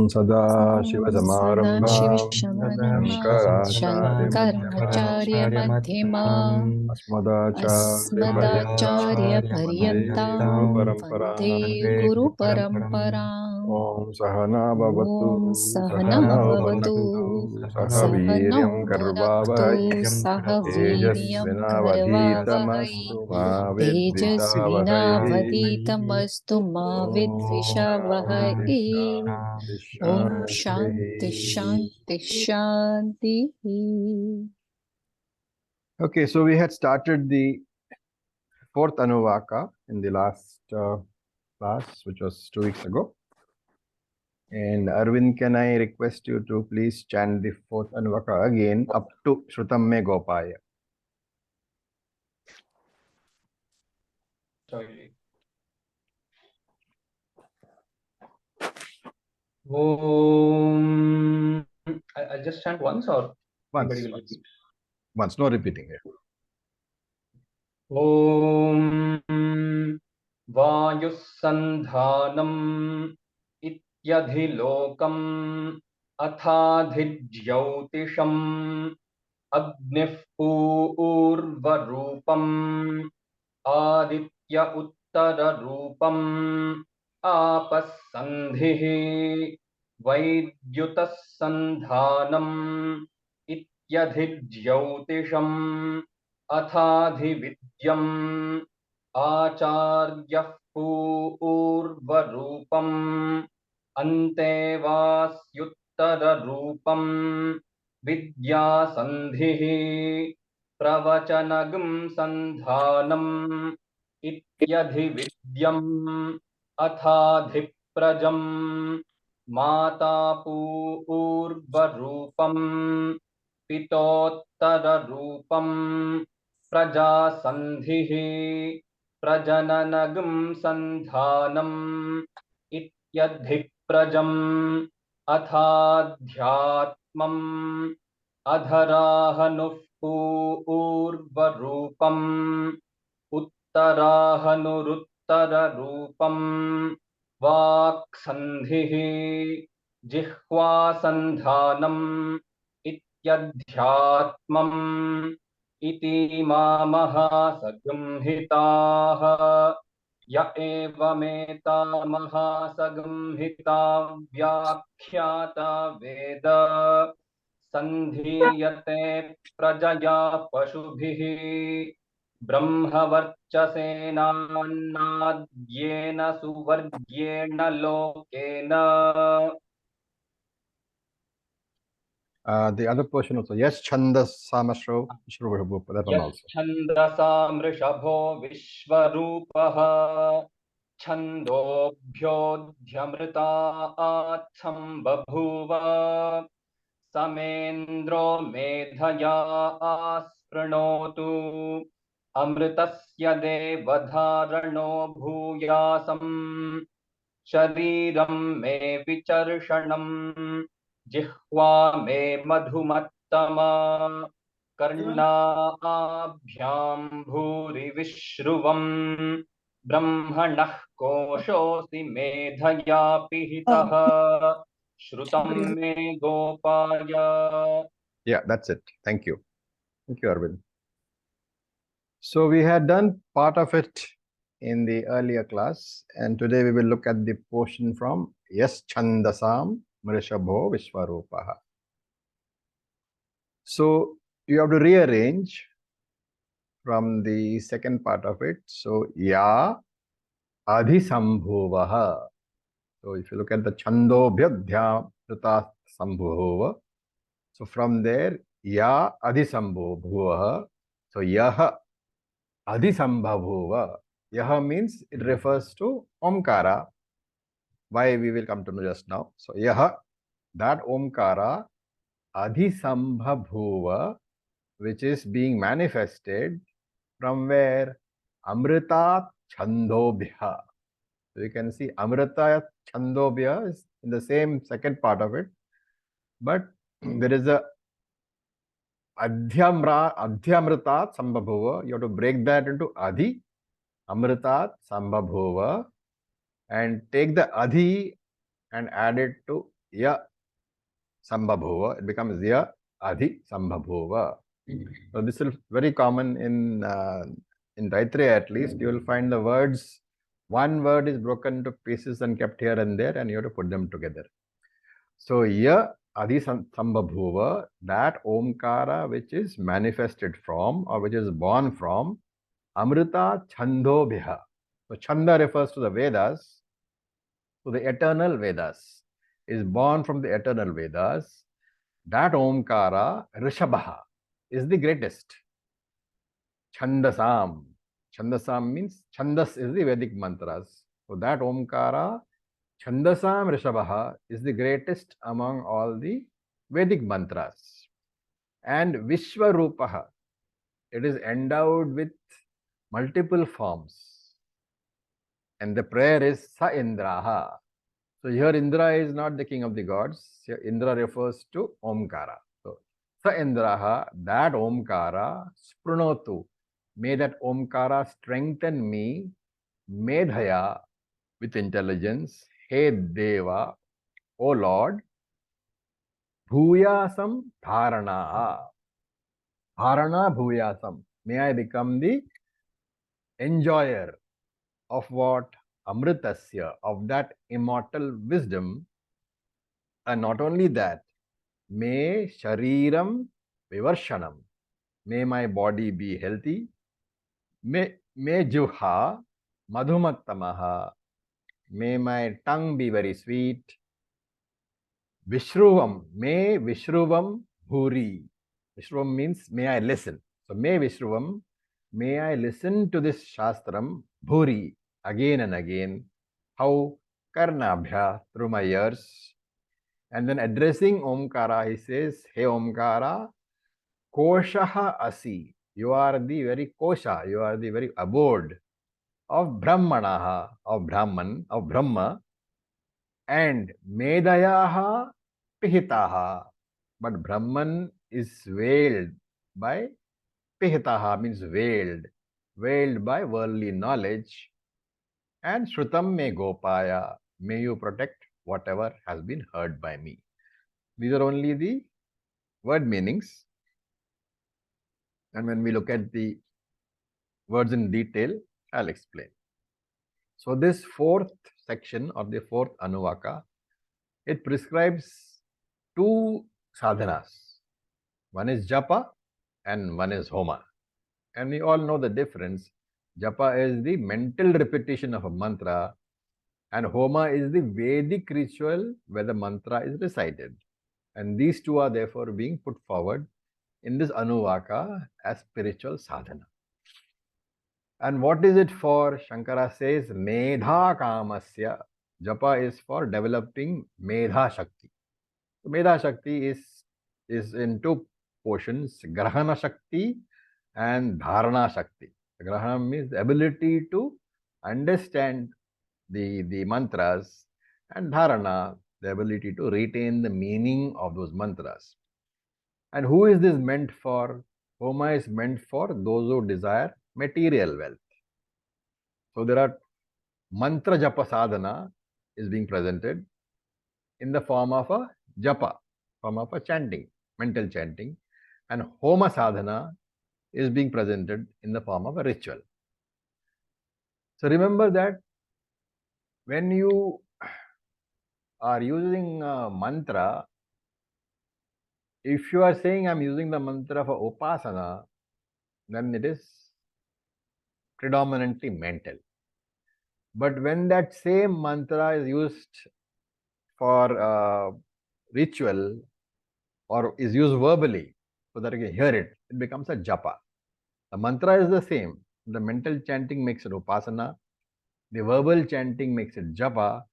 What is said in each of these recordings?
Sada Shiva Samarambham Shankaracharya Madhyamam Asmadacharya Paryantam Vande Guru Paramparam. Om Sahana Bhavatu Om Sahana Sahana Bhavatu Sahana Sahaviryam Bhunaktu Karvavahai Sahaviryam Karvavahai Tejasvinavadhitamastu Ma Vidvishavahai. Tejasvinavaditamastu Ma Om Vidvishavahai. Shanti Om Shanti Shanti. Shanti Shanti. Okay, so we had started the fourth Anuvaka in the last class, which was 2 weeks ago. And Arvind, can I request you to please chant the fourth Anuvaka again up to Shrutam Me Gopaya? Sorry. Om. I'll just chant once or anybody will repeat? Once, no repeating it. Om Vayusandhanam Ityadhilokam Athadhijyautisham Agnif Purvarupam Aditya Uttara Rupam Apasandhihi Vaidyutas Sandhanam Ityadhijyautisham Athadhividyam Acharyah Purvarupam Antevasyuttara Rupam Vidyasandhihi Pravachanagam Sandhanam Ityadhividyam Athadhiprajam Mata Purvarupam Pitottara Rupam Prajasandhihi Prajananagam Sandhanam Ityadhiprajam Athadhyatmam Adharahanuh Purvarupam Uttarahanuruttara Rupam Vaksandhihi Jihvasandhanam Ityadhyatmam Iti Mamaha Sagamhitaha Ya Evameta Mahasagamhita Vyakhyata Veda Sandhiyate Prajaya Pashubhihi Brahmavarchasenadyena Suvargyena Lokena. The other portion also. Yes, Chandas Samasro. That one also. Chandrasamrishabho Vishvarupaha Chandobhyodhyamrita Sambabhuva Samendro Medhaya Aspranotu Amritasya Devadharano Bhuyasam Shariram Me Vicharshanam Jihva Me Madhumattama Karnabhyam Bhuri Vishruvam Brahmanah Koshosi Medhaya Pihitaha Shrutam Me Gopaya. Yeah, that's it. Thank you. Thank you, Arvind. So we had done part of it in the earlier class, and today we will look at the portion from Yes Chandasam Mrishabho Vishwarupaha. So you have to rearrange from the second part of it. So Ya Adhisambhuvaha. So if you look at the Chandobhyadhya Prita Sambhuva, so from there Ya Adhisambhuvaha. So Yaha Adhisambhuva. Yaha means it refers to Omkara. Why we will come to know just now. So Yaha, that Omkara, Adhisambhuva, which is being manifested from where? Amrita Chandobhya. So you can see Amrita Chandobhya is in the same second part of it, but there is a Adhyamritat Sambhabhuva. You have to break that into Adhi Amritat Sambhabhuva and take the Adhi and add it to ya sambhabhuva, it becomes ya adhi sambhabhuva. So this is very common in Taittiriya at least. You will find the words, one word is broken to pieces and kept here and there, and you have to put them together. So ya adi sambhabhuva, that omkara which is manifested from or which is born from amrita chandobhya. So chanda refers to the Vedas, to the eternal Vedas, is born from the eternal Vedas. That omkara rishabha is the greatest. Chandasam. Chandasam means chandas is the Vedic mantras. So that omkara Chandasam Rishabha is the greatest among all the Vedic mantras. And Vishwarupaha, it is endowed with multiple forms. And the prayer is Sa Indraha. So here Indra is not the king of the gods. Here Indra refers to Omkara. So Sa Indraha, that Omkara, Sprunotu, may that Omkara strengthen me, Medhaya, with intelligence, He Deva, O Lord, Bhuyasam Dharana. Dharana Bhuyasam. May I become the enjoyer of what? Amritasya, of that immortal wisdom. And not only that, may Shariram Vivarshanam. May my body be healthy. May Jivha Madhumattamaha. May my tongue be very sweet. Vishruvam. May Vishruvam Bhuri. Vishruvam means may I listen. So may Vishruvam, may I listen to this Shastram Bhuri again and again. How? Karnabhya, through my ears. And then addressing Omkara, he says, Hey Omkara, Koshaha Asi. You are the very Kosha, you are the very abode of Brahmanaha, of Brahman, of Brahma, and Medayaha Pihitaha. But Brahman is veiled by Pihitaha, means veiled by worldly knowledge. And Shrutam me Gopaya, may you protect whatever has been heard by me. These are only the word meanings. And when we look at the words in detail, I'll explain. So this fourth section of the fourth Anuvaka, it prescribes two sadhanas. One is japa and one is homa. And we all know the difference. Japa is the mental repetition of a mantra, and homa is the Vedic ritual where the mantra is recited. And these two are therefore being put forward in this Anuvaka as spiritual sadhana. And what is it for? Shankara says, Medha Kamasya. Japa is for developing Medha Shakti. So Medha Shakti is in two portions, Grahana Shakti and Dharana Shakti. Grahana means the ability to understand the mantras, and Dharana, the ability to retain the meaning of those mantras. And who is this meant for? Homa is meant for those who desire material wealth. So there are mantra japa sadhana is being presented in the form of a japa, form of a chanting, mental chanting, and homa sadhana is being presented in the form of a ritual. So remember that when you are using a mantra, if you are saying I'm using the mantra for upasana, then it is predominantly mental. But when that same mantra is used for ritual or is used verbally so that you can hear it, it becomes a japa. The mantra is the same. The mental chanting makes it upasana. The verbal chanting makes it japa.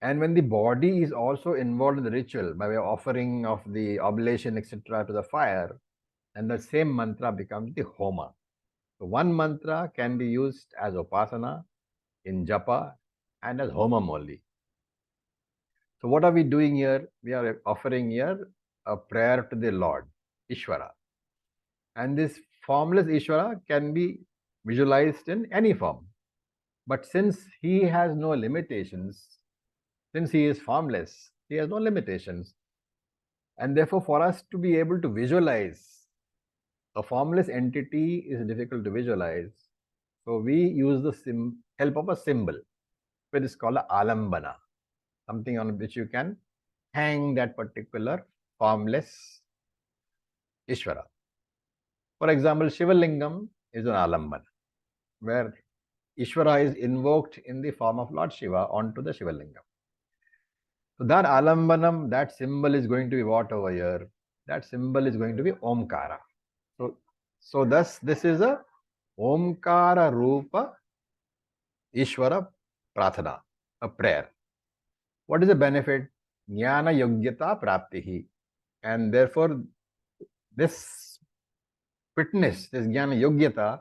And when the body is also involved in the ritual by way of offering of the oblation, etc., to the fire, then the same mantra becomes the homa. So one mantra can be used as upasana, in japa, and as homam only. So what are we doing here? We are offering here a prayer to the Lord, Ishvara. And this formless Ishvara can be visualized in any form. But since he has no limitations, since he is formless, He has no limitations. And therefore, for us to be able to visualize a formless entity is difficult to visualize. So we use the help of a symbol, which is called a alambana, something on which you can hang that particular formless Ishvara. For example, Shivalingam is an alambana, where Ishvara is invoked in the form of Lord Shiva onto the Shivalingam. So that alambanam, that symbol is going to be what over here? That symbol is going to be Omkara. So thus this is a Omkara Rupa Ishvara Prathana, a prayer. What is the benefit? Jnana Yogyata Praptihi. And therefore, this fitness, this Jnana Yogyata,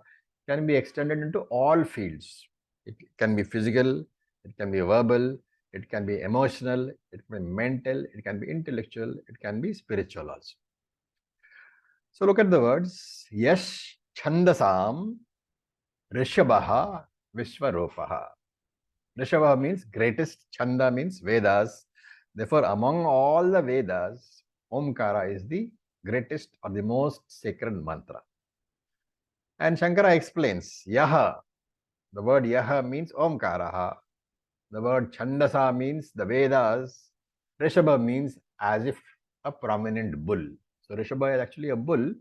can be extended into all fields. It can be physical, it can be verbal, it can be emotional, it can be mental, it can be intellectual, it can be spiritual also. So look at the words. Yash Chandasam Rishabhaha Vishwarupaha. Rishabha means greatest, Chanda means Vedas. Therefore, among all the Vedas, Omkara is the greatest or the most sacred mantra. And Shankara explains, Yaha, the word Yaha means Omkaraha. The word Chandasa means the Vedas. Rishabha means as if a prominent bull. So Rishabha is actually a bull,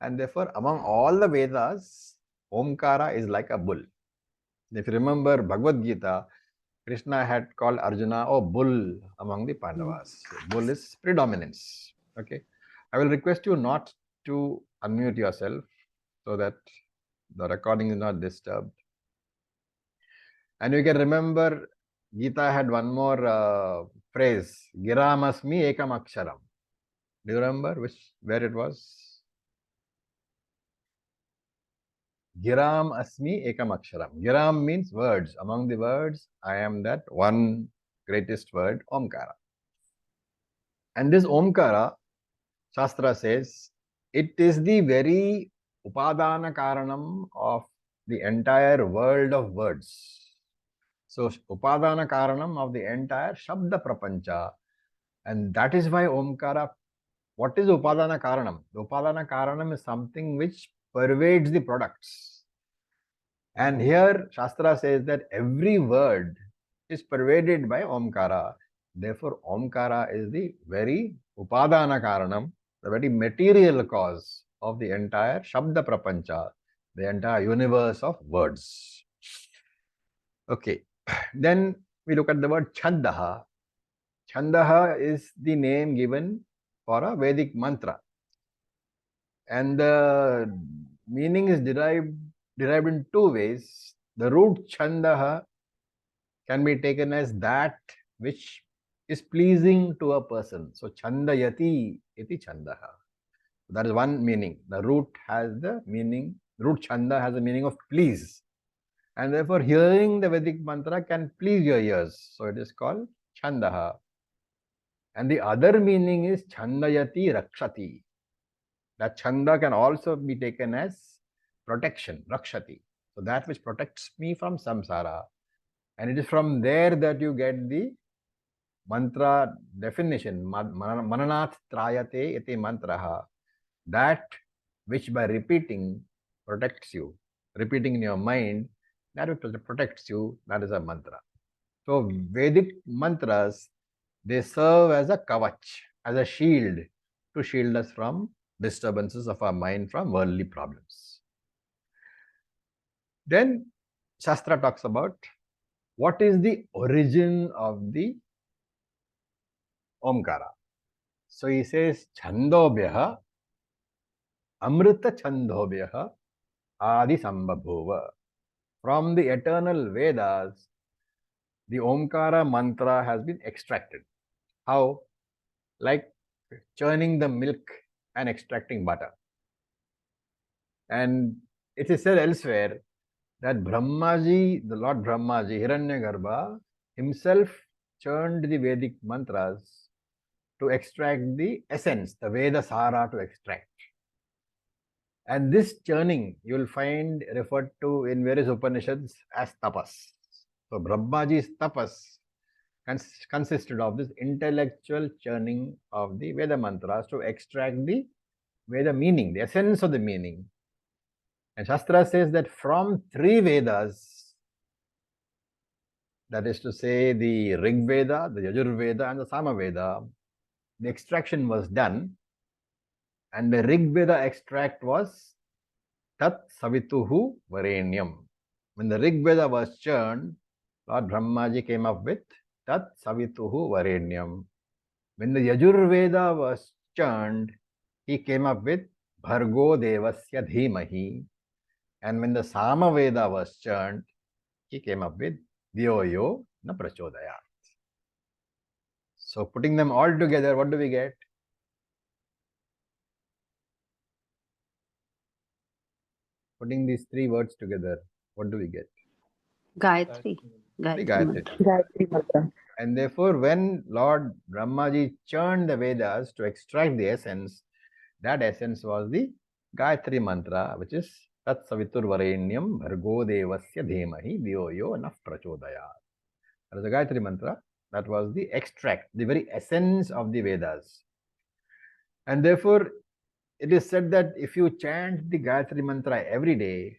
and therefore among all the Vedas, Omkara is like a bull. If you remember Bhagavad Gita, Krishna had called Arjuna, oh, bull among the Pandavas. So bull is predominance. Okay. I will request you not to unmute yourself so that the recording is not disturbed. And you can remember Gita had one more phrase, Giramasmi ekam aksharam. Do you remember where it was? Giram asmi ekam aksharam. Giram means words. Among the words, I am that one greatest word, Omkara. And this Omkara, Shastra says, it is the very upadana karanam of the entire world of words. So, upadana karanam of the entire Shabda Prapancha. And that is why Omkara, what is upadana karanam? The upadana karanam is something which pervades the products. And here Shastra says that every word is pervaded by Omkara. Therefore, Omkara is the very upadana karanam, the very material cause of the entire Shabda Prapancha, the entire universe of words. Okay. Then we look at the word Chandaha. Chandaha is the name given for a Vedic mantra. And the meaning is derived in two ways. The root Chandaha can be taken as that which is pleasing to a person. So Chandayati iti Chandaha. That is one meaning. The root has the meaning, root Chanda has the meaning of please. And therefore, hearing the Vedic mantra can please your ears. So it is called Chandaha. And the other meaning is Chandayati Rakshati. That Chanda can also be taken as protection, Rakshati. So that which protects me from samsara. And it is from there that you get the mantra definition, Mananath Trayate iti mantraha. That which by repeating protects you, repeating in your mind, that which protects you, that is a mantra. So Vedic mantras, they serve as a kavach, as a shield to shield us from disturbances of our mind, from worldly problems. Then Shastra talks about what is the origin of the Omkara. So he says, Chandobhyaha, Amrita Chandobhyaha, Adi Sambhabhuva. From the eternal Vedas, the Omkara mantra has been extracted. How? Like churning the milk and extracting butter. And it is said elsewhere that Brahmaji, the Lord Brahmaji, Hiranyagarbha, himself churned the Vedic mantras to extract the essence, the Veda Sara to extract. And this churning you will find referred to in various Upanishads as tapas. So Brahmaji's tapas consisted of this intellectual churning of the Veda mantras to extract the Veda meaning, the essence of the meaning. And Shastra says that from 3 Vedas, that is to say the Rig Veda, the Yajur Veda, and the Sama Veda, the extraction was done. And the Rig Veda extract was Tat Savituhu Varenyam. When the Rig Veda was churned, Lord Brahmaji came up with Tat Savituhu Varenyam. When the Yajur Veda was churned, he came up with Bhargo Devasya Dhimahi. And when the Sama Veda was churned, he came up with Dhyoyo na Prachodayat. So putting them all together, what do we get? Putting these 3 words together, what do we get? Gayatri. The Gayatri. Gayatri Mantra. And therefore, when Lord Brahmaji churned the Vedas to extract the essence, that essence was the Gayatri Mantra, which is Tat Savitur Varenyam Bhargo Devasya Dhimahi Dhyoyo na Prachodayat. That is the Gayatri Mantra. That was the extract, the very essence of the Vedas. And therefore, it is said that if you chant the Gayatri Mantra every day,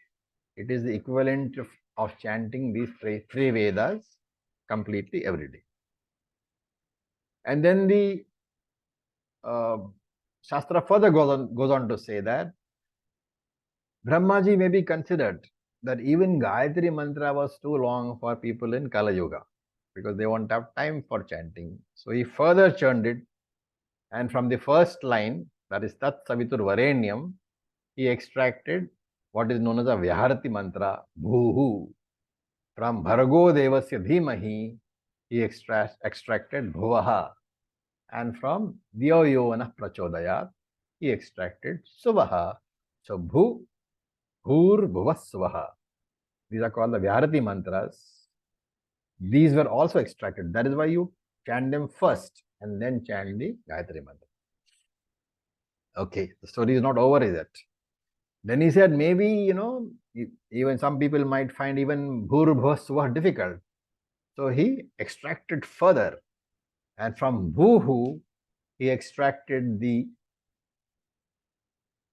it is the equivalent of chanting these three Vedas completely every day. And then the Shastra further goes on to say that Brahmaji may be considered that even Gayatri Mantra was too long for people in Kala Yuga because they won't have time for chanting. So he further churned it, and from the first line, that is Tat Savitur Varenyam, he extracted what is known as a Vyaharati Mantra, Bhuhu. From Bhargo Devasya Dhimahi, he extracted Bhuvaha. And from Dhyoyo na Prachodayat, he extracted Suvaha. So Bhu, Bhur, Bhuvasvaha. These are called the Vyaharati mantras. These were also extracted. That is why you chant them first and then chant the Gayatri mantra. Okay, the story is not over, is it? Then he said, maybe, even some people might find even Bhur, Bhuvasvaha difficult. So he extracted further. And from Bhuhu, he extracted the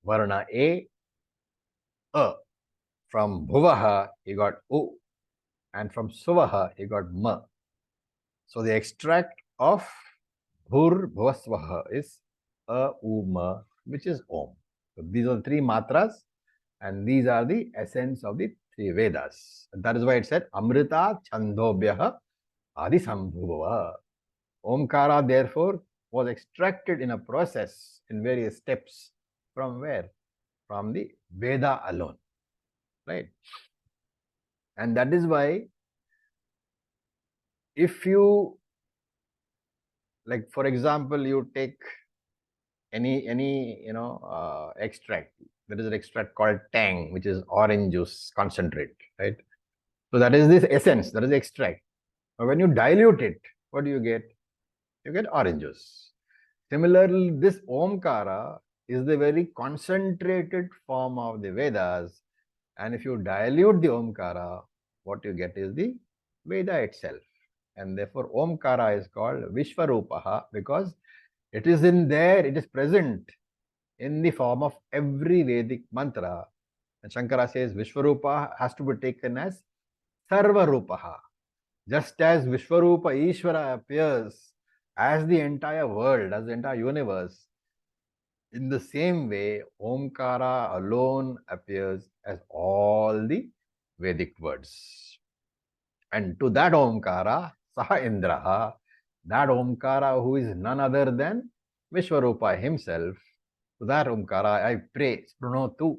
Varna A. From Bhuvaha, he got U. And from Suvaha, he got Ma. So the extract of Bhur Bhuvasvaha is A, U, Ma, which is Om. So these are the 3 matras, and these are the essence of the 3 Vedas. And that is why it said Amrita Chandobhyaha Adi Sambhuvava. Omkara, therefore, was extracted in a process in various steps. From where? From the Veda alone. Right? And that is why if you, like for example, you take any extract. There is an extract called tang, which is orange juice concentrate, right? So that is this essence, that is the extract. But when you dilute it, what do you get? You get orange juice. Similarly, this Omkara is the very concentrated form of the Vedas. And if you dilute the Omkara, what you get is the Veda itself. And therefore, Omkara is called Vishwarupaha because it is in there, it is present in the form of every Vedic mantra. And Shankara says Vishwarupa has to be taken as Sarvarupaha. Just as Vishwarupa Ishvara appears as the entire world, as the entire universe, in the same way, Omkara alone appears as all the Vedic words. And to that Omkara, Saha Indraha, that Omkara who is none other than Vishwarupa himself, to that Omkara I pray, Sprunotu,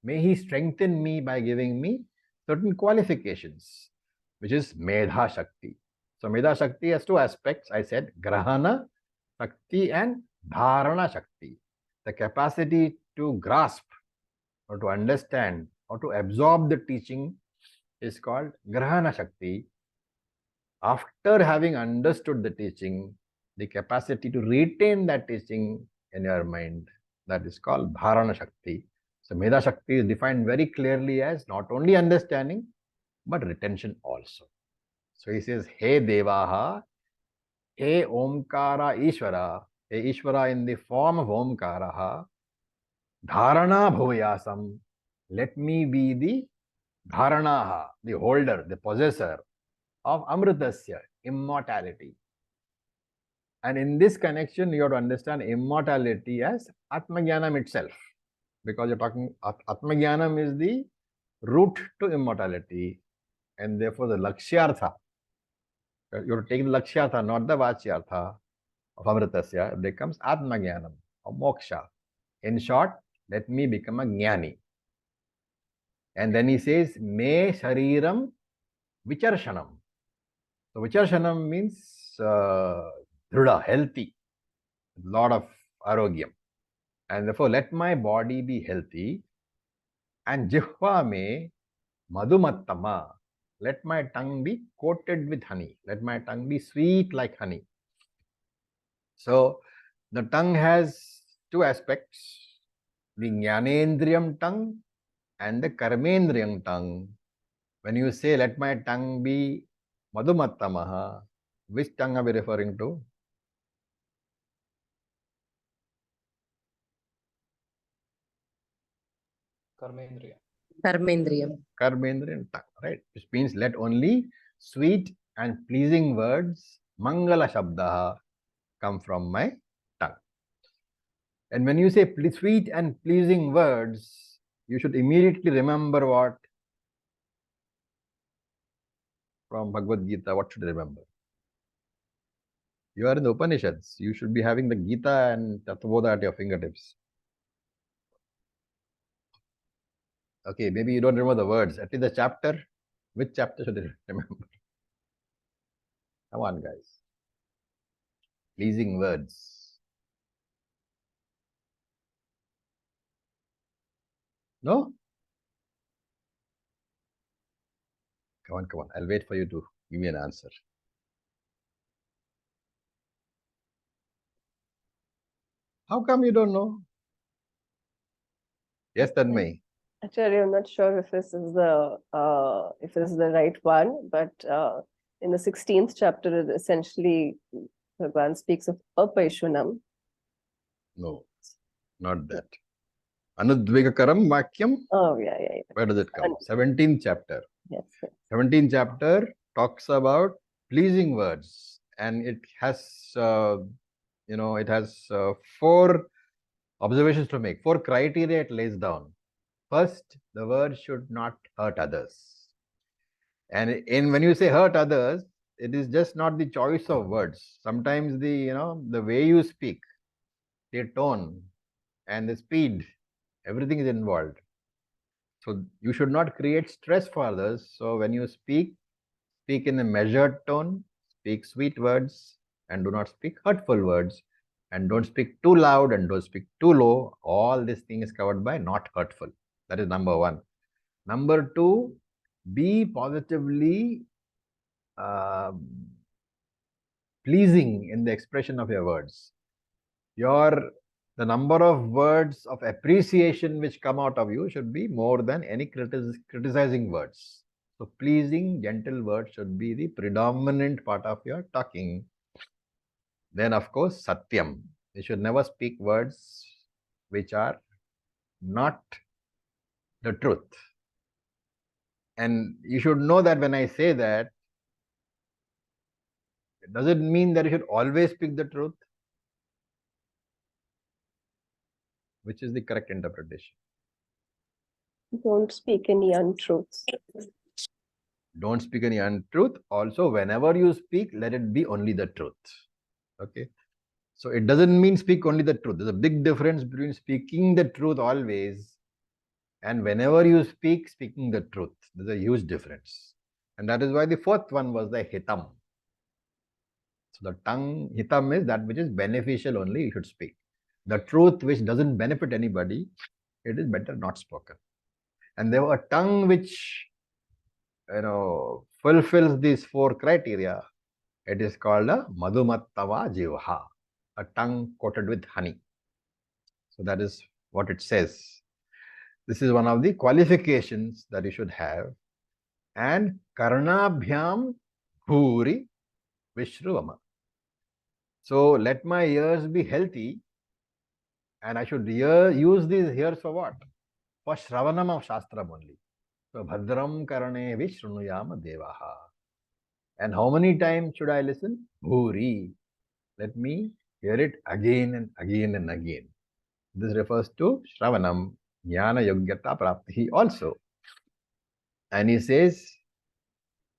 may he strengthen me by giving me certain qualifications, which is Medha Shakti. So Medha Shakti has 2 aspects. I said Grahana Shakti and Dharana Shakti. The capacity to grasp or to understand or to absorb the teaching is called Grahana Shakti. After having understood the teaching, the capacity to retain that teaching in your mind, that is called Dharana Shakti. So Medha Shakti is defined very clearly as not only understanding, but retention also. So he says, Hey Devaha, He Omkara Ishvara, He Ishvara in the form of Omkaraha, Dharana Bhuvayasam, let me be the Dharanaha, the holder, the possessor of Amritasya, immortality. And in this connection, you have to understand immortality as Atmagyanam itself. Because you're talking, Atmagyanam is the route to immortality, and therefore the Lakshyartha. You have to take the Lakshyartha, not the Vachyartha of Amritasya. It becomes Atmagyanam or Moksha. In short, let me become a Jnani. And then he says, Me Shariram Vicharshanam. So Vicharshanam means Dhruda, healthy, lot of arogyam. And therefore, let my body be healthy. And Jihva me Madhumattama. Let my tongue be coated with honey. Let my tongue be sweet like honey. So, the tongue has two aspects, the Jnanendriyam tongue and the Karmendriyam tongue. When you say, let my tongue be Madhumattamaha, which tongue are we referring to? Karmendriya. Karmendriyam. Karmendriyam tongue, right? Which means let only sweet and pleasing words, Mangala Shabdaha, come from my tongue. And when you say sweet and pleasing words, you should immediately remember what? From Bhagavad Gita, what should you remember? You are in the Upanishads. You should be having the Gita and Tattvabodha at your fingertips. Okay, maybe you don't remember the words. At least the chapter. Which chapter should you remember? Come on, guys. Pleasing words. No? Come on, come on. I'll wait for you to give me an answer. How come you don't know? Yes, Tanmay. Actually, I'm not sure if this is the right one, but in the 16th chapter, it essentially Bhagavan speaks of Apaishunam. No, not that. Anudvegakaram Vakyam. Oh, yeah. Where does it come? 17th chapter. Yes. 17th chapter talks about pleasing words, and it has, it has 4 observations to make, 4 criteria it lays down. First, the word should not hurt others. And when you say hurt others, it is just not the choice of words. Sometimes the way you speak, the tone and the speed, everything is involved. So you should not create stress for others. So when you speak in a measured tone, speak sweet words, and do not speak hurtful words, and don't speak too loud and don't speak too low. All this thing is covered by not hurtful. That is number 1. Number 2, be positively pleasing in the expression of your words. The number of words of appreciation which come out of you should be more than any criticizing words. So pleasing, gentle words should be the predominant part of your talking. Then, of course, satyam. You should never speak words which are not the truth. And you should know that when I say that, does it mean that you should always speak the truth? Which is the correct interpretation? Don't speak any untruths. Don't speak any untruth. Also, whenever you speak, let it be only the truth. Okay. So it doesn't mean speak only the truth. There's a big difference between speaking the truth always and whenever you speak, speaking the truth. There's a huge difference. And that is why the 4th one was the hitam. So the tongue, hitam is that which is beneficial only you should speak. The truth which doesn't benefit anybody, it is better not spoken. And there a tongue which fulfills these 4 criteria, it is called a madhumattava jivha, a tongue coated with honey. So that is what it says. This is one of the qualifications that you should have. And karnabhyam bhuri vishruvama. So let my ears be healthy, and I should use these ears for what? For Shravanam of Shastram only. So Bhadram Karane Vishrunuyama Devaha. And how many times should I listen? Bhuri. Let me hear it again and again and again. This refers to Shravanam, Jnana Yogyata Prapti also. And he says,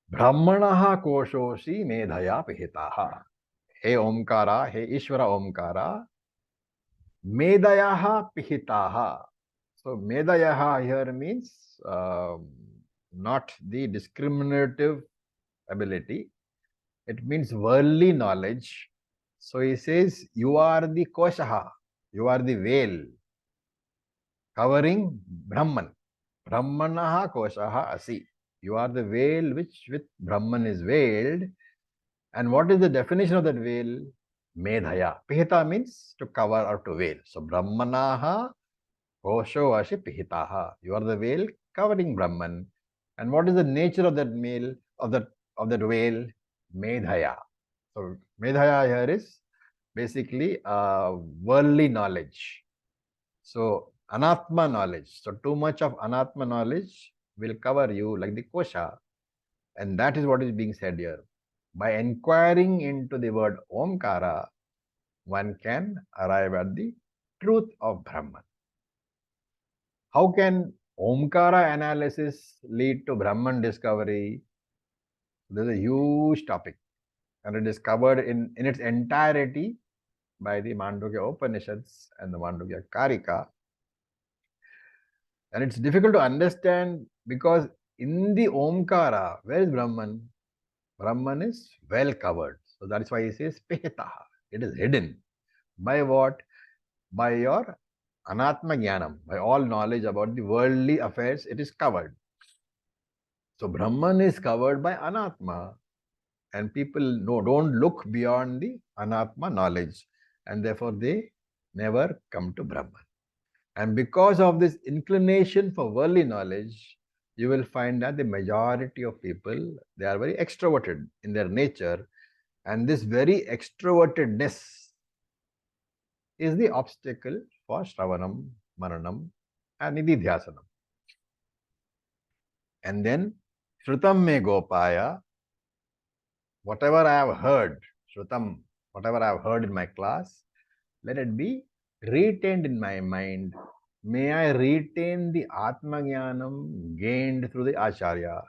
Brahmanaha Koshoshi Medhaya Pihitaha. He Omkara, He Ishvara Omkara, Medayaha Pihitaha. So Medayaha here means not the discriminative ability. It means worldly knowledge. So he says, you are the Koshaha, you are the veil covering Brahman. Brahmanaha Koshaha Asi. You are the veil which with Brahman is veiled. And what is the definition of that veil? Medhaya. Pihita means to cover or to veil. So Brahmanaha Kosho Ashi Pihitaha. You are the veil covering Brahman. And what is the nature of that veil, of that veil? Medhaya. So Medhaya here is basically worldly knowledge. So Anatma knowledge. So too much of Anatma knowledge will cover you like the kosha. And that is what is being said here. By inquiring into the word Omkara, one can arrive at the truth of Brahman. How can Omkara analysis lead to Brahman discovery? This is a huge topic, and it is covered in its entirety by the Mandukya Upanishads and the Mandukya Karika. And it's difficult to understand because in the Omkara, where is Brahman? Brahman is well covered. So that's why he says Pehitaha. It is hidden. By what? By your Anatma Jnanam. By all knowledge about the worldly affairs, it is covered. So Brahman is covered by Anatma. And people don't look beyond the Anatma knowledge. And therefore they never come to Brahman. And because of this inclination for worldly knowledge, you will find that the majority of people, they are very extroverted in their nature. And this very extrovertedness is the obstacle for Shravanam, Mananam, and Nididhyasanam. And then, Shrutam me Gopaya, whatever I have heard, Shrutam, whatever I have heard in my class, let it be retained in my mind. May I retain the Atma Jnanam gained through the Acharya.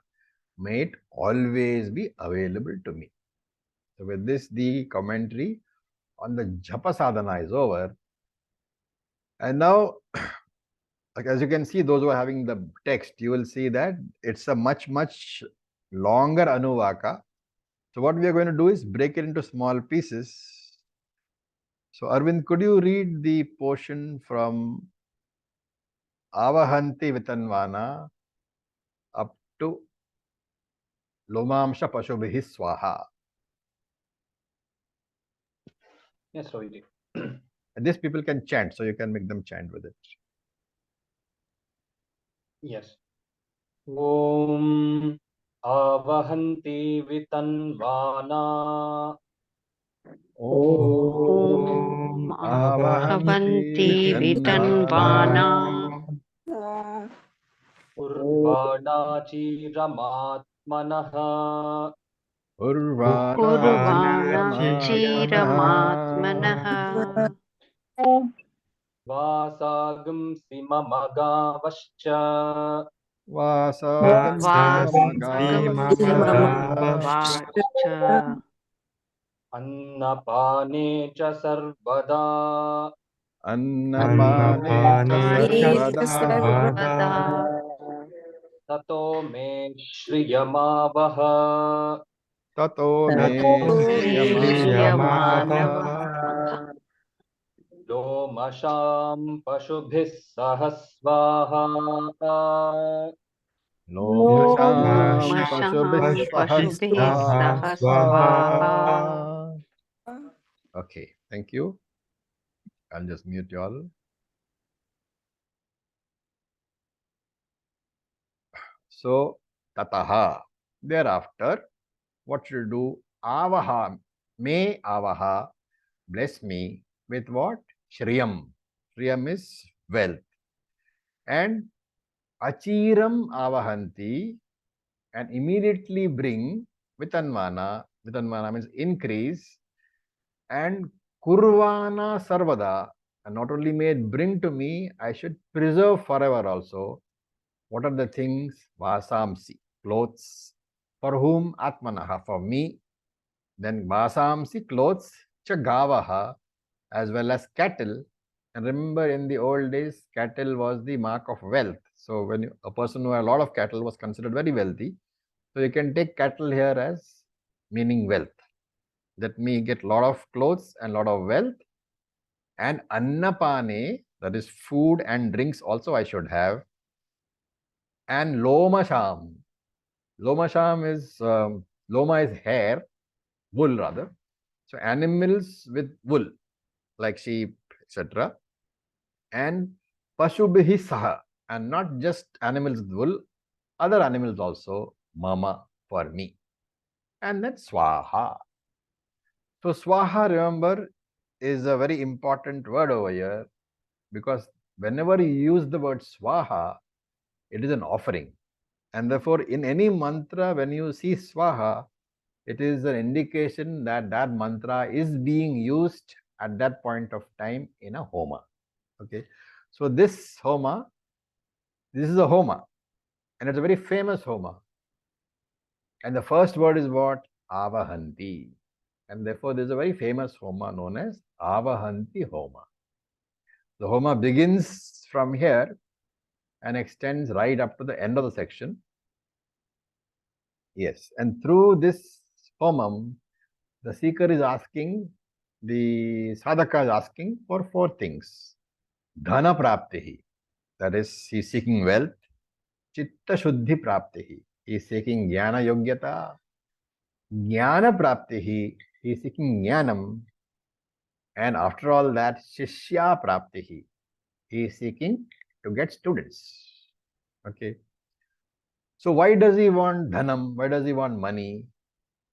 May it always be available to me. So with this, the commentary on the Japa Sadhana is over. And now, as you can see, those who are having the text, you will see that it's a much, much longer Anuvaka. So what we are going to do is break it into small pieces. So Arvind, could you read the portion from Avahanti Vitanvana up to Lomamsha Pashubhihi Swaha? Yes, Rohit. And these people can chant, so you can make them chant with it. Yes. Om Avahanti Vitanvana. Om Avanti Vitanvana Urvanachiramātmanaha. Urvana Urvana Chiramatmanaha Vasagam Simamagavascha. Vasagam Vasagam Simamagavascha Simamagavascha Annapane cha sarvada. Annapane cha sarvada Tato me shriyamavaha. Tato me Tato me shriyamavaha Shriyamanaha Lomasham pashubhis sahasvaha. Lomasham Lomasham Pashubhi Pashubhisvahasvaha. Sahasvaha. Okay, thank you. I'll just mute you all. So, tataha. Thereafter, what should you do? Avaha. Me avaha. bless me with what? Shriyam. Shriyam is wealth. And achiram avahanti, and immediately bring vitanvana. Vitanvana means increase. And kurvana sarvada, and not only may it bring to me, I should preserve forever also. What are the things? Vasamsi, clothes. For whom? Atmanaha, for me. Then vasamsi, clothes. Chagavaha, as well as cattle. And remember, in the old days, cattle was the mark of wealth. So when a person who had a lot of cattle was considered very wealthy. So you can take cattle here as meaning wealth. Let me get a lot of clothes and lot of wealth. And annapane, that is food and drinks also I should have. And lomasham. Lomasham is, loma is hair, wool rather. So animals with wool, like sheep, etc. And pashubhihi saha, and not just animals with wool, other animals also, mama, for me. And then swaha. So swaha, remember, is a very important word over here, because whenever you use the word swaha, it is an offering. And therefore, in any mantra, when you see swaha, it is an indication that that mantra is being used at that point of time in a homa. Okay. So this homa, this is a homa, and it's a very famous homa. And the first word is what? Avahanti. And therefore, there is a very famous homa known as Avahanti Homa. The homa begins from here and extends right up to the end of the section. Yes, and through this homam, the seeker is asking, the sadhaka is asking for four things. Dhana praptihi, that is, he is seeking wealth. Chitta shuddhi praptihi, he is seeking jnana yogyata. Jnana praptihi, he is seeking jnanam. And after all that, shishya praptihi, he is seeking to get students. Okay. So why does he want dhanam? Why does he want money?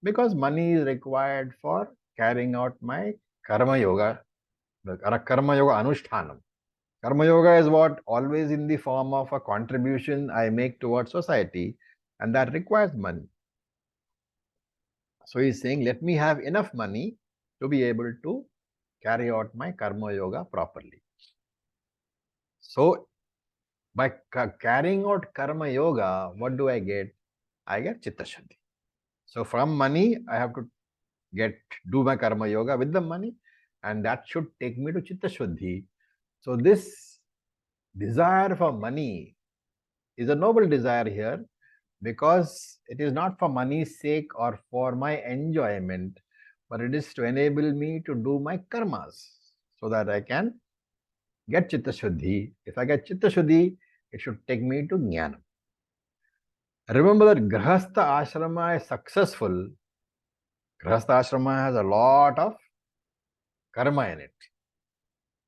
Because money is required for carrying out my karma yoga, the karma yoga anushtanam. Karma yoga is what? Always in the form of a contribution I make towards society, and that requires money. So he's saying, let me have enough money to be able to carry out my karma yoga properly. So by carrying out karma yoga, what do I get? I get chitta shuddhi. So from money, I have to do my karma yoga with the money, and that should take me to chitta shuddhi. So this desire for money is a noble desire here, because it is not for money's sake or for my enjoyment, but it is to enable me to do my karmas so that I can get chitta shuddhi. If I get chitta shuddhi, it should take me to jnana. Remember that grahastha ashrama is successful. Grahastha ashrama has a lot of karma in it.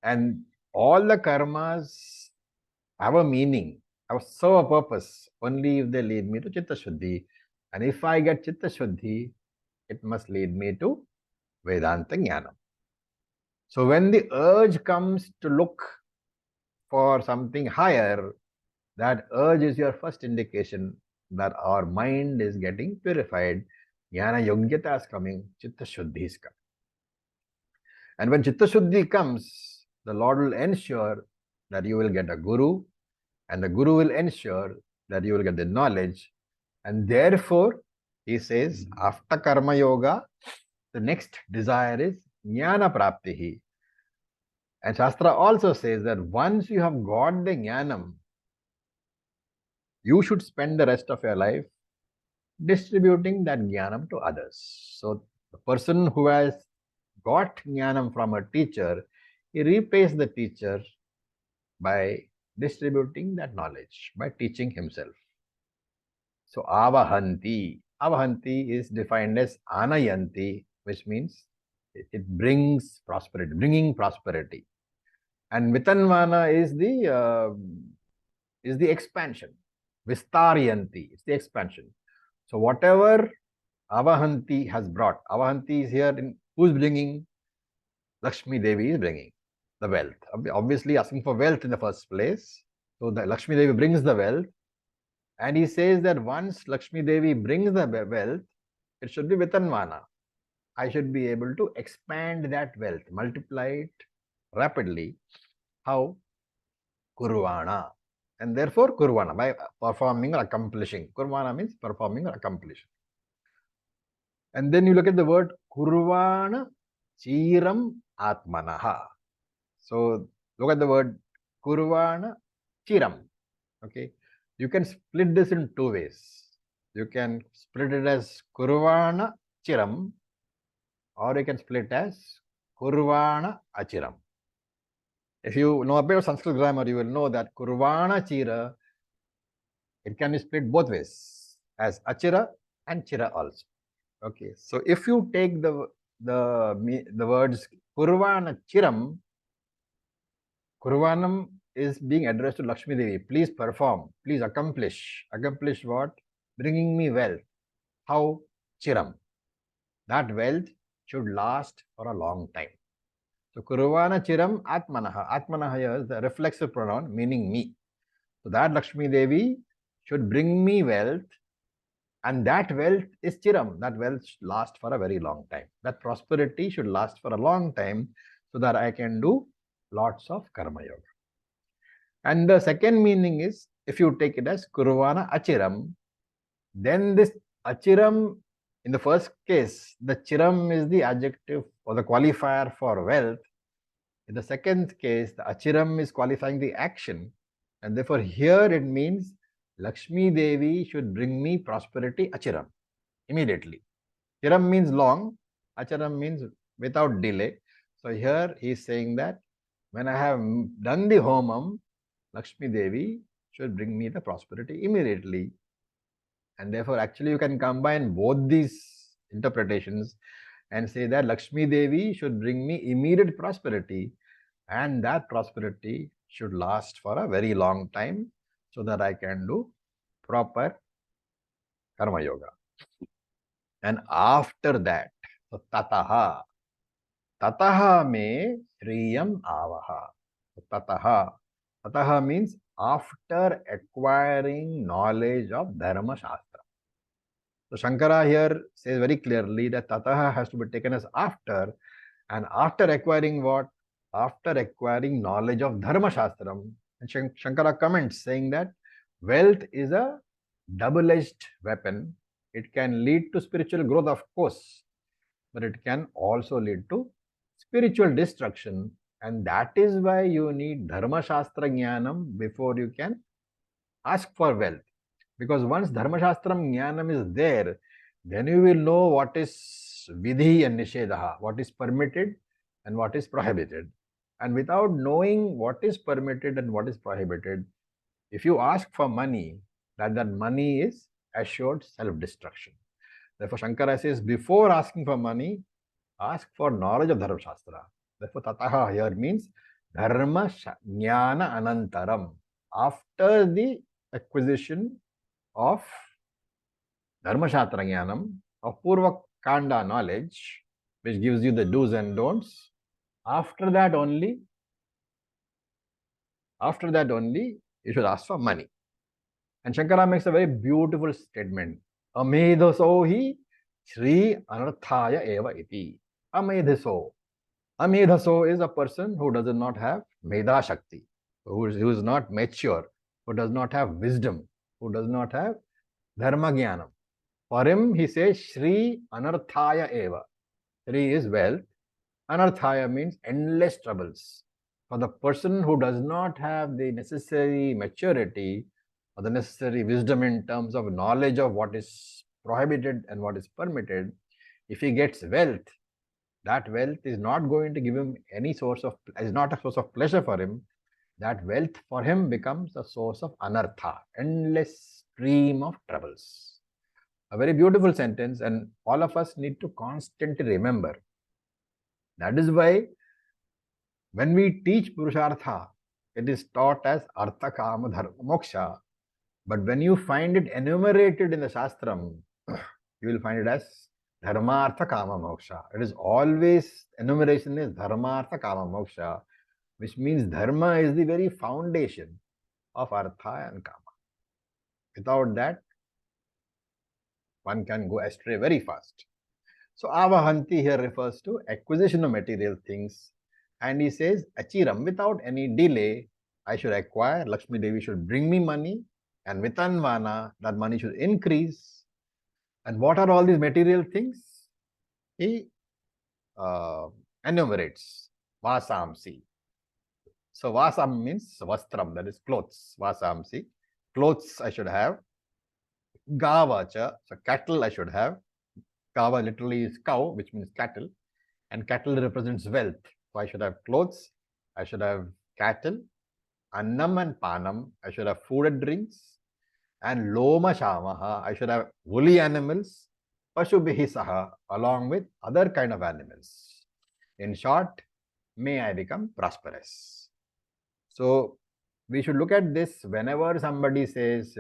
And all the karmas have a meaning, serve a purpose only if they lead me to chitta shuddhi. And if I get chitta shuddhi, it must lead me to Vedanta Jnana. So when the urge comes to look for something higher, that urge is your first indication that our mind is getting purified. Jnana Yogyata is coming, Chitta Shuddhi is coming. And when Chitta Shuddhi comes, the Lord will ensure that you will get a guru, and the guru will ensure that you will get the knowledge. And therefore, he says, after karma yoga, the next desire is jnana praptihi. And Shastra also says that once you have got the jnanam, you should spend the rest of your life distributing that jnanam to others. So the person who has got jnanam from a teacher, he repays the teacher by distributing that knowledge, by teaching himself. So avahanti. Avahanti is defined as anayanti, which means it brings prosperity, bringing prosperity. And vitanvana is the expansion. Vistaryanti, it's the expansion. So whatever avahanti has brought, avahanti is here in who's bringing? Lakshmi Devi is bringing the wealth. Obviously asking for wealth in the first place. So the Lakshmi Devi brings the wealth. And he says that once Lakshmi Devi brings the wealth, it should be Vitanvana. I should be able to expand that wealth, multiply it rapidly. How? Kurvana. And therefore Kurvana, by performing or accomplishing. Kurvana means performing or accomplishing. And then you look at the word Kurvana Chiram Atmanaha. So look at the word Kurvana Chiram. Okay. You can split this in two ways. You can split it as Kurvana Chiram, or you can split as Kurvana Achiram. If you know a bit of Sanskrit grammar, you will know that Kurvana Chira, it can be split both ways, as Achira and Chira also. Okay, so if you take the words Kurvana Chiram, Kurvanam is being addressed to Lakshmi Devi. Please perform, please accomplish. Accomplish what? Bringing me wealth. How? Chiram. That wealth should last for a long time. So Kurvana Chiram Atmanaha. Atmanaha here is the reflexive pronoun meaning me. So that Lakshmi Devi should bring me wealth, and that wealth is Chiram. That wealth should last for a very long time. That prosperity should last for a long time so that I can do lots of Karma Yoga. And the second meaning is, if you take it as Kurvana Achiram, then this Achiram, in the first case, the Chiram is the adjective or the qualifier for wealth. In the second case, the Achiram is qualifying the action. And therefore, here it means Lakshmi Devi should bring me prosperity Achiram, immediately. Chiram means long, Achiram means without delay. So here he is saying that when I have done the homam, Lakshmi Devi should bring me the prosperity immediately. And therefore, actually, you can combine both these interpretations and say that Lakshmi Devi should bring me immediate prosperity, and that prosperity should last for a very long time so that I can do proper Karma Yoga. And after that, so Tataha. Tataha me Shriyam Avaha. So Tataha. Tataha means after acquiring knowledge of Dharma Shastra. So Shankara here says very clearly that Tataha has to be taken as after, and after acquiring what? After acquiring knowledge of Dharma Shastram. And Shankara comments saying that wealth is a double-edged weapon. It can lead to spiritual growth, of course, but it can also lead to spiritual destruction. And that is why you need Dharma Shastra Jnanam before you can ask for wealth. Because once Dharma Shastram Jnanam is there, then you will know what is Vidhi and Nishedaha, what is permitted and what is prohibited. And without knowing what is permitted and what is prohibited, if you ask for money, that money is assured self-destruction. Therefore, Shankara says, before asking for money, ask for knowledge of Dharma Shastra. Therefore, Tataha here means Dharma Jnana Anantaram. After the acquisition of Dharma Shastra Jnanam, of Purva Kanda knowledge, which gives you the do's and don'ts, after that only, you should ask for money. And Shankara makes a very beautiful statement. Amedhaso hi Shri Anarthaya eva iti. Amedhaso. Amedhaso is a person who does not have Medha Shakti, who is not mature, who does not have wisdom, who does not have Dharma Jnanam. For him, he says Shri Anarthaya eva. Shri is wealth. Anarthaya means endless troubles. For the person who does not have the necessary maturity or the necessary wisdom in terms of knowledge of what is prohibited and what is permitted, if he gets wealth, that wealth is not going to give him any source of, is not a source of pleasure for him. That wealth for him becomes a source of anartha, endless stream of troubles. A very beautiful sentence, and all of us need to constantly remember. That is why when we teach Purushartha, it is taught as Artha Kama Dharma Moksha. But when you find it enumerated in the Shastram, you will find it as Dharmartha Kama Moksha. It is always, enumeration is Dharmartha Kama Moksha, which means Dharma is the very foundation of Artha and Kama. Without that, one can go astray very fast. So Avahanti here refers to acquisition of material things. And he says, Achiram, without any delay, I should acquire. Lakshmi Devi should bring me money. And with Anvana, that money should increase. And what are all these material things? He enumerates. Vasamsi. So Vasam means Vastram, that is clothes. Vasamsi. Clothes I should have. Gavacha, so cattle I should have. Gava literally is cow, which means cattle. And cattle represents wealth. So I should have clothes, I should have cattle, annam and panam, I should have food and drinks, and loma shamaha, I should have woolly animals, pashubhihi saha, along with other kind of animals. In short, may I become prosperous. So we should look at this whenever somebody says,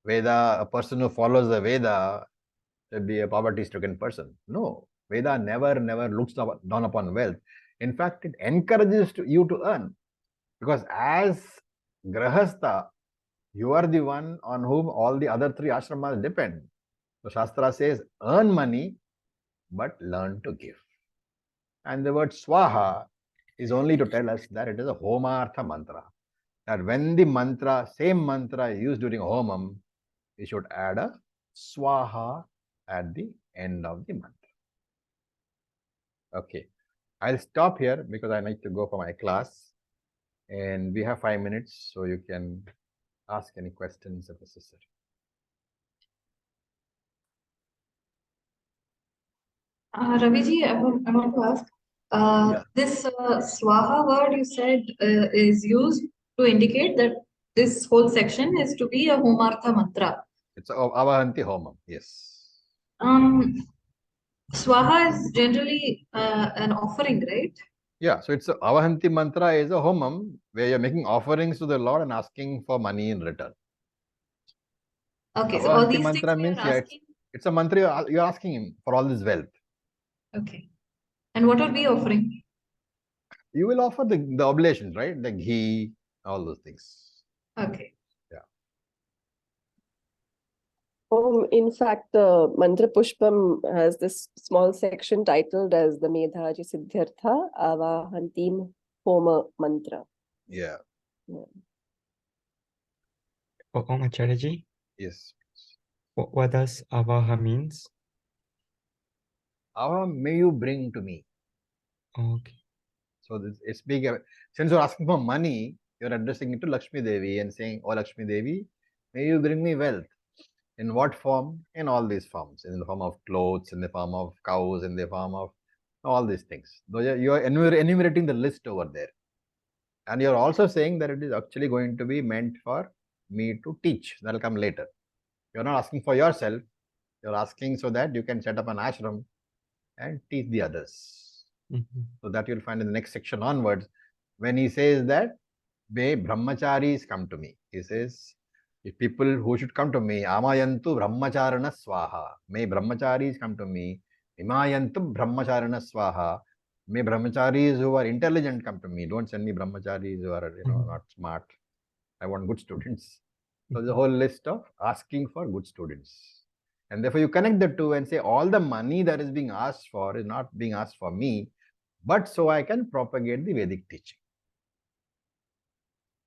Veda, a person who follows the Veda should be a poverty-stricken person. No, Veda never looks down upon wealth. In fact, it encourages you to earn. Because as Grahastha, you are the one on whom all the other three ashramas depend. So Shastra says, earn money, but learn to give. And the word Swaha is only to tell us that it is a Homartha mantra. That when the mantra, same mantra is used during Homam, we should add a Swaha at the end of the mantra. Okay, I'll stop here because I need to go for my class. And we have 5 minutes, so you can ask any questions if necessary. Raviji, I want to ask, Yeah. this Swaha word you said is used to indicate that this whole section is to be a Homartha mantra. It's Avahanti Homam, yes. Swaha is generally an offering, right? Yeah, so it's a Avahanti mantra is a Homam where you're making offerings to the Lord and asking for money in return. Okay, so all Avahanti these mantra things we means, are yeah, asking. it's a mantra you're asking him for all this wealth. Okay. And what are we offering? You will offer the oblations, right? The ghee, all those things. Okay. Oh, in fact, the Mantra Pushpam has this small section titled as the Medhaji Siddhyartha Avahantim Homa Mantra. Yeah. Om Acharyaji, Yes. what does Avaha means? Ava, may you bring to me. Okay. So this it's big. Since you're asking for money, you're addressing it to Lakshmi Devi and saying, "Oh Lakshmi Devi, may you bring me wealth." In what form? In all these forms. In the form of clothes, in the form of cows, in the form of all these things. Though you're enumerating the list over there. And you're also saying that it is actually going to be meant for me to teach. That'll come later. You're not asking for yourself. You're asking so that you can set up an ashram and teach the others. So that you'll find in the next section onwards, when he says that, may brahmacharis come to me. He says, if people who should come to me, amayantu brahmacharana swaha. May brahmacharis come to me, imayantu brahmacharana swaha. May brahmacharis who are intelligent come to me. Don't send me brahmacharis who are not smart. I want good students. So the whole list of asking for good students. And therefore you connect the two and say all the money that is being asked for is not being asked for me, but so I can propagate the Vedic teaching.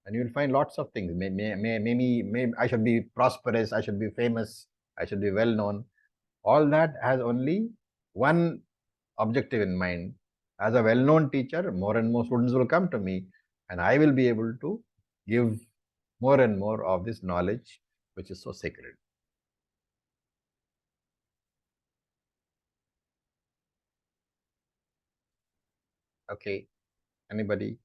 And you will find lots of things. Maybe I should be prosperous, I should be famous, I should be well known. All that has only one objective in mind. As a well-known teacher, more and more students will come to me, and I will be able to give more and more of this knowledge, which is so sacred. Okay, anybody?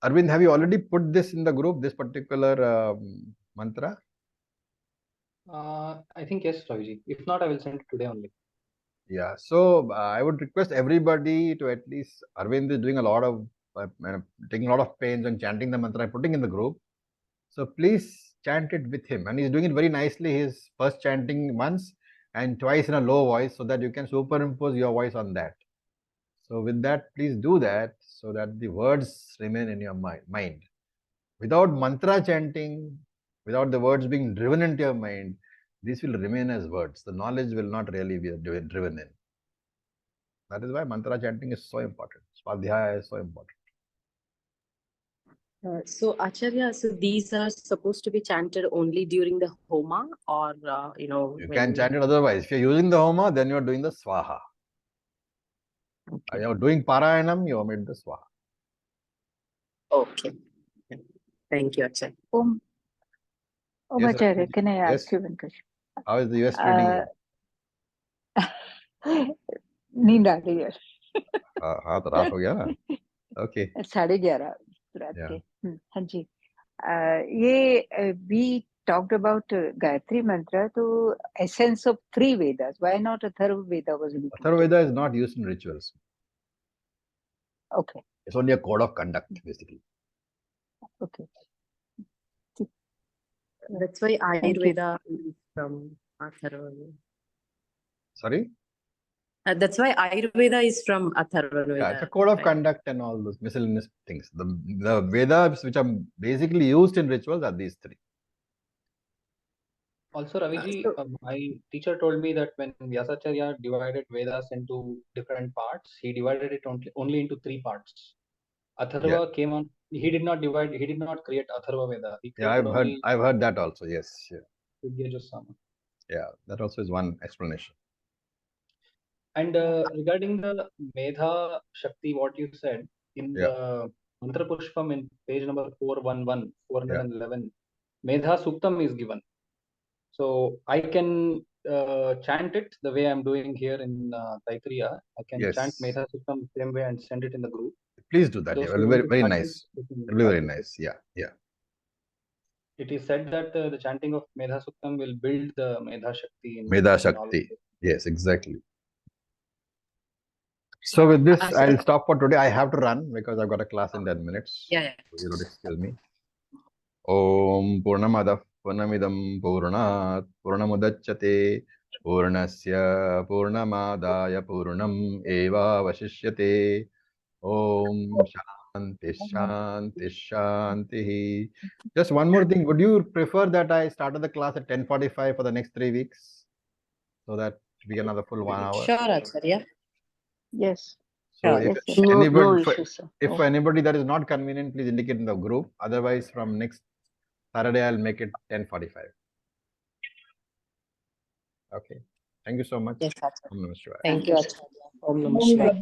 Arvind, have you already put this in the group, this particular mantra? I think yes, Raviji. If not, I will send it today only. Yeah, so I would request everybody to at least, Arvind is doing a lot of, taking a lot of pains on chanting the mantra, putting in the group. So please chant it with him. And he's doing it very nicely. He's first chanting once, and twice in a low voice so that you can superimpose your voice on that. So with that, please do that so that the words remain in your mind. Without mantra chanting, without the words being driven into your mind, these will remain as words. The knowledge will not really be driven in. That is why mantra chanting is so important. Swadhyaya is so important. So Acharya, so these are supposed to be chanted only during the Homa, or You can chant it otherwise. If you're using the Homa, then you're doing the Swaha. Okay. You're doing Parayanam, you omit the Swaha. Okay. Yeah. Thank you, Acharya. Yes, Acharya, Rajni. can I ask Yes. you one question? How is the US treating you? नींद आ रही है हाँ तो रात हो गया ना. Okay. 11:30 रात Yeah. के. हाँ जी. ये we talked about Gayatri mantra, तो essence of 3 Vedas. Why not Atharva Veda was included? Atharva Veda is not used in rituals. Okay. It's only a code of conduct, basically. Okay. That's why Thank you. Ayurveda is from Atharva. Sorry? That's why Ayurveda is from Atharva Veda. Yeah, it's a code of right? conduct and all those miscellaneous things. The Vedas which are basically used in rituals are these 3. Also, Raviji, my teacher told me that when Vyasacharya divided Vedas into different parts, he divided it only into 3 parts. Atharva came on. He did not create Atharva Veda. He Yeah, created I've heard that also. Yes. Yeah. Vidyajosama. Yeah, that also is one explanation. And regarding the Medha Shakti, what you said in the Mantra Pushpam in page number 411, 411, Medha Suktam is given. So I can chant it the way I'm doing here in Taittiriya. I can chant Medha Suktam the same way and send it in the group. Please do that. Those Yeah, who very, want to very practice, nice. they can Very practice it. nice. Yeah. It is said that the chanting of Medha Suktam will build the Medha Shakti. Medha Shakti. Yes, exactly. So with this, I'll stop for today. I have to run because I've got a class in 10 minutes. Yeah. So you would excuse me. Om Purnamadav Purnamidam Purnat Purnamudachyate Purnasya Purnamadaya Purnam Eva Vashishyate. Om Shanti Shanti Shanti. Just one more thing. Would you prefer that I started the class at 10:45 for the next 3 weeks so that we can have the full 1 hour? Sure, Acharya. Yes. So Yes, if yes. No anybody, issues, sir. if for anybody that is not convenient, please indicate in the group. Otherwise, from next Saturday, I'll make it 10:45. Okay. Thank you so much. Yes, Acharya. Om Namah Shivaya. Thank you, Acharya. Om Namah Shivaya.